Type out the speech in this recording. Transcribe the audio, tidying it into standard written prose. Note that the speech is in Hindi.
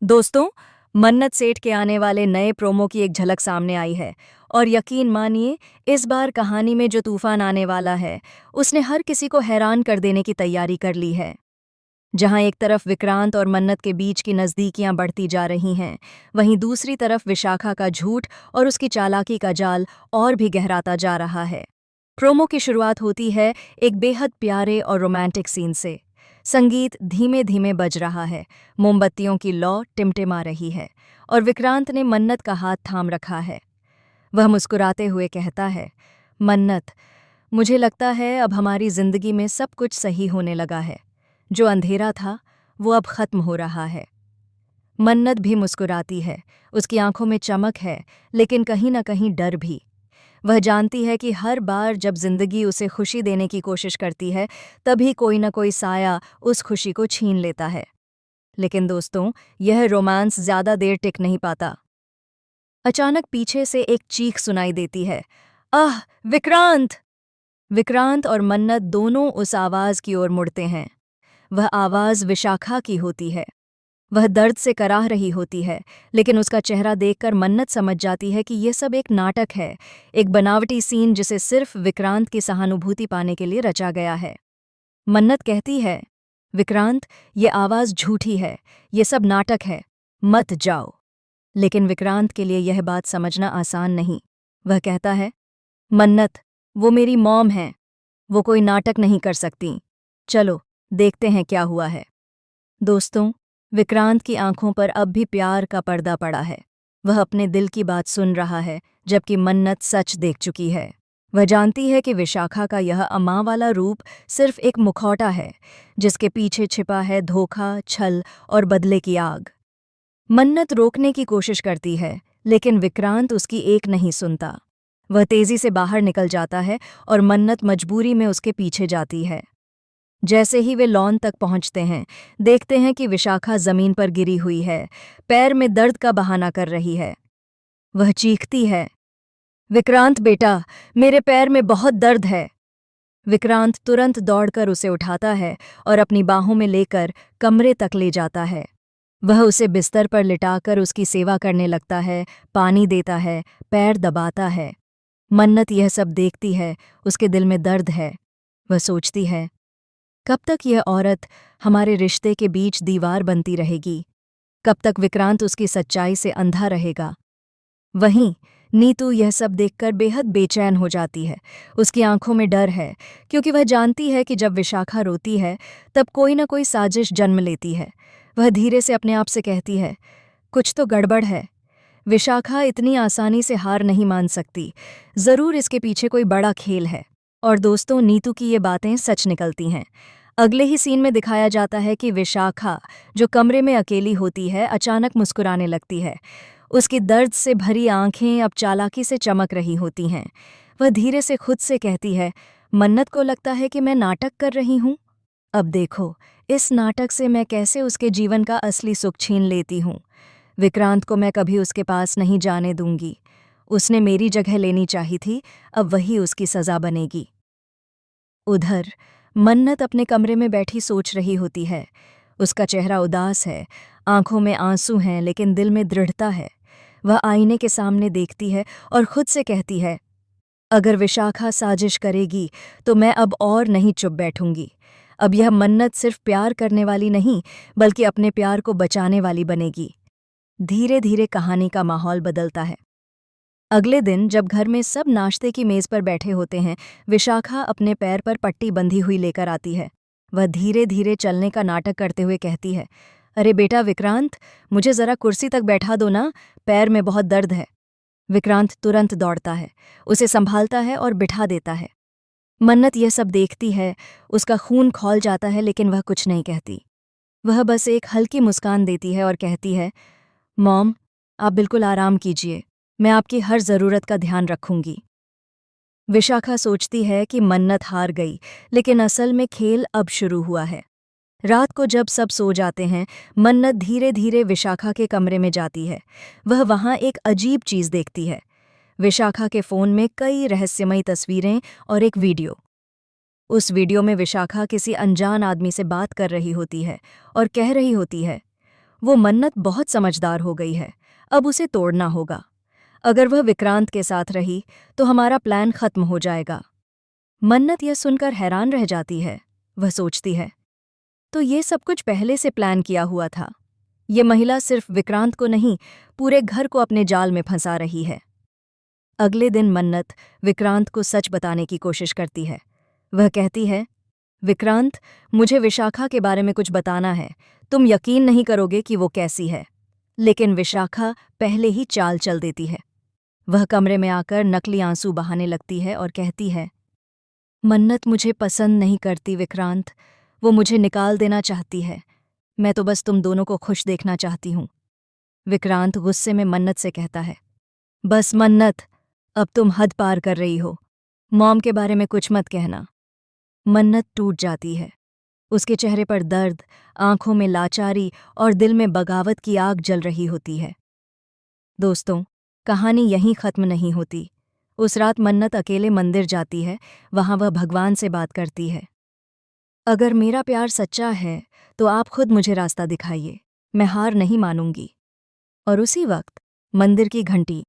दोस्तों, मन्नत सेठ के आने वाले नए प्रोमो की एक झलक सामने आई है। और यकीन मानिए, इस बार कहानी में जो तूफान आने वाला है उसने हर किसी को हैरान कर देने की तैयारी कर ली है। जहां एक तरफ विक्रांत और मन्नत के बीच की नज़दीकियां बढ़ती जा रही हैं, वहीं दूसरी तरफ विशाखा का झूठ और उसकी चालाकी का जाल और भी गहराता जा रहा है। प्रोमो की शुरुआत होती है एक बेहद प्यारे और रोमांटिक सीन से। संगीत धीमे धीमे बज रहा है, मोमबत्तियों की लौ टिमटिमा रही है और विक्रांत ने मन्नत का हाथ थाम रखा है। वह मुस्कुराते हुए कहता है, मन्नत, मुझे लगता है अब हमारी जिंदगी में सब कुछ सही होने लगा है। जो अंधेरा था वो अब खत्म हो रहा है। मन्नत भी मुस्कुराती है, उसकी आंखों में चमक है, लेकिन कहीं ना कहीं डर भी। वह जानती है कि हर बार जब जिंदगी उसे खुशी देने की कोशिश करती है, तभी कोई न कोई साया उस खुशी को छीन लेता है। लेकिन दोस्तों, यह रोमांस ज्यादा देर टिक नहीं पाता। अचानक पीछे से एक चीख सुनाई देती है, आह, विक्रांत! विक्रांत और मन्नत दोनों उस आवाज की ओर मुड़ते हैं। वह आवाज विशाखा की होती है। वह दर्द से कराह रही होती है, लेकिन उसका चेहरा देखकर मन्नत समझ जाती है कि यह सब एक नाटक है, एक बनावटी सीन जिसे सिर्फ विक्रांत की सहानुभूति पाने के लिए रचा गया है। मन्नत कहती है, विक्रांत, ये आवाज झूठी है, ये सब नाटक है, मत जाओ। लेकिन विक्रांत के लिए यह बात समझना आसान नहीं। वह कहता है, मन्नत, वो मेरी मॉम है, वो कोई नाटक नहीं कर सकती। चलो देखते हैं क्या हुआ है। दोस्तों, विक्रांत की आंखों पर अब भी प्यार का पर्दा पड़ा है। वह अपने दिल की बात सुन रहा है, जबकि मन्नत सच देख चुकी है। वह जानती है कि विशाखा का यह अमां वाला रूप सिर्फ एक मुखौटा है, जिसके पीछे छिपा है धोखा, छल और बदले की आग। मन्नत रोकने की कोशिश करती है, लेकिन विक्रांत उसकी एक नहीं सुनता। वह तेजी से बाहर निकल जाता है और मन्नत मजबूरी में उसके पीछे जाती है। जैसे ही वे लॉन तक पहुंचते हैं, देखते हैं कि विशाखा जमीन पर गिरी हुई है, पैर में दर्द का बहाना कर रही है। वह चीखती है, विक्रांत बेटा, मेरे पैर में बहुत दर्द है। विक्रांत तुरंत दौड़कर उसे उठाता है और अपनी बाहों में लेकर कमरे तक ले जाता है। वह उसे बिस्तर पर लिटाकर उसकी सेवा करने लगता है, पानी देता है, पैर दबाता है। मन्नत यह सब देखती है, उसके दिल में दर्द है। वह सोचती है, कब तक यह औरत हमारे रिश्ते के बीच दीवार बनती रहेगी? कब तक विक्रांत उसकी सच्चाई से अंधा रहेगा? वहीं नीतू यह सब देखकर बेहद बेचैन हो जाती है। उसकी आंखों में डर है, क्योंकि वह जानती है कि जब विशाखा रोती है, तब कोई न कोई साजिश जन्म लेती है। वह धीरे से अपने आप से कहती है, कुछ तो गड़बड़ है। विशाखा इतनी आसानी से हार नहीं मान सकती। जरूर इसके पीछे कोई बड़ा खेल है। और दोस्तों, नीतू की ये बातें सच निकलती हैं। अगले ही सीन में दिखाया जाता है कि विशाखा, जो कमरे में अकेली होती है, अचानक मुस्कुराने लगती है। उसकी दर्द से भरी आंखें अब चालाकी से चमक रही होती हैं। वह धीरे से खुद से कहती है, मन्नत को लगता है कि मैं नाटक कर रही हूँ। अब देखो, इस नाटक से मैं कैसे उसके जीवन का असली सुख छीन लेती हूँ। विक्रांत को मैं कभी उसके पास नहीं जाने दूंगी। उसने मेरी जगह लेनी चाहिए थी, अब वही उसकी सजा बनेगी। उधर मन्नत अपने कमरे में बैठी सोच रही होती है। उसका चेहरा उदास है, आंखों में आंसू हैं, लेकिन दिल में दृढ़ता है। वह आईने के सामने देखती है और खुद से कहती है, अगर विशाखा साजिश करेगी तो मैं अब और नहीं चुप बैठूंगी। अब यह मन्नत सिर्फ प्यार करने वाली नहीं, बल्कि अपने प्यार को बचाने वाली बनेगी। धीरे धीरे कहानी का माहौल बदलता है। अगले दिन जब घर में सब नाश्ते की मेज पर बैठे होते हैं, विशाखा अपने पैर पर पट्टी बंधी हुई लेकर आती है। वह धीरे धीरे चलने का नाटक करते हुए कहती है, अरे बेटा विक्रांत, मुझे जरा कुर्सी तक बैठा दो ना, पैर में बहुत दर्द है। विक्रांत तुरंत दौड़ता है, उसे संभालता है और बिठा देता है। मन्नत यह सब देखती है, उसका खून खौल जाता है, लेकिन वह कुछ नहीं कहती। वह बस एक हल्की मुस्कान देती है और कहती है, मॉम, आप बिल्कुल आराम कीजिए, मैं आपकी हर ज़रूरत का ध्यान रखूंगी। विशाखा सोचती है कि मन्नत हार गई, लेकिन असल में खेल अब शुरू हुआ है। रात को जब सब सो जाते हैं, मन्नत धीरे धीरे विशाखा के कमरे में जाती है। वह वहाँ एक अजीब चीज़ देखती है। विशाखा के फ़ोन में कई रहस्यमयी तस्वीरें और एक वीडियो। उस वीडियो में विशाखा किसी अनजान आदमी से बात कर रही होती है और कह रही होती है, वो मन्नत बहुत समझदार हो गई है, अब उसे तोड़ना होगा। अगर वह विक्रांत के साथ रही तो हमारा प्लान खत्म हो जाएगा। मन्नत यह सुनकर हैरान रह जाती है। वह सोचती है, तो ये सब कुछ पहले से प्लान किया हुआ था। ये महिला सिर्फ विक्रांत को नहीं, पूरे घर को अपने जाल में फंसा रही है। अगले दिन मन्नत विक्रांत को सच बताने की कोशिश करती है। वह कहती है, विक्रांत, मुझे विशाखा के बारे में कुछ बताना है। तुम यकीन नहीं करोगे कि वो कैसी है। लेकिन विशाखा पहले ही चाल चल देती है। वह कमरे में आकर नकली आंसू बहाने लगती है और कहती है, मन्नत मुझे पसंद नहीं करती विक्रांत, वो मुझे निकाल देना चाहती है। मैं तो बस तुम दोनों को खुश देखना चाहती हूँ। विक्रांत गुस्से में मन्नत से कहता है, बस मन्नत, अब तुम हद पार कर रही हो। मॉम के बारे में कुछ मत कहना। मन्नत टूट जाती है। उसके चेहरे पर दर्द, आंखों में लाचारी और दिल में बगावत की आग जल रही होती है। दोस्तों, कहानी यहीं खत्म नहीं होती। उस रात मन्नत अकेले मंदिर जाती है, वहां वह भगवान से बात करती है। अगर मेरा प्यार सच्चा है तो आप खुद मुझे रास्ता दिखाइए, मैं हार नहीं मानूंगी। और उसी वक्त मंदिर की घंटी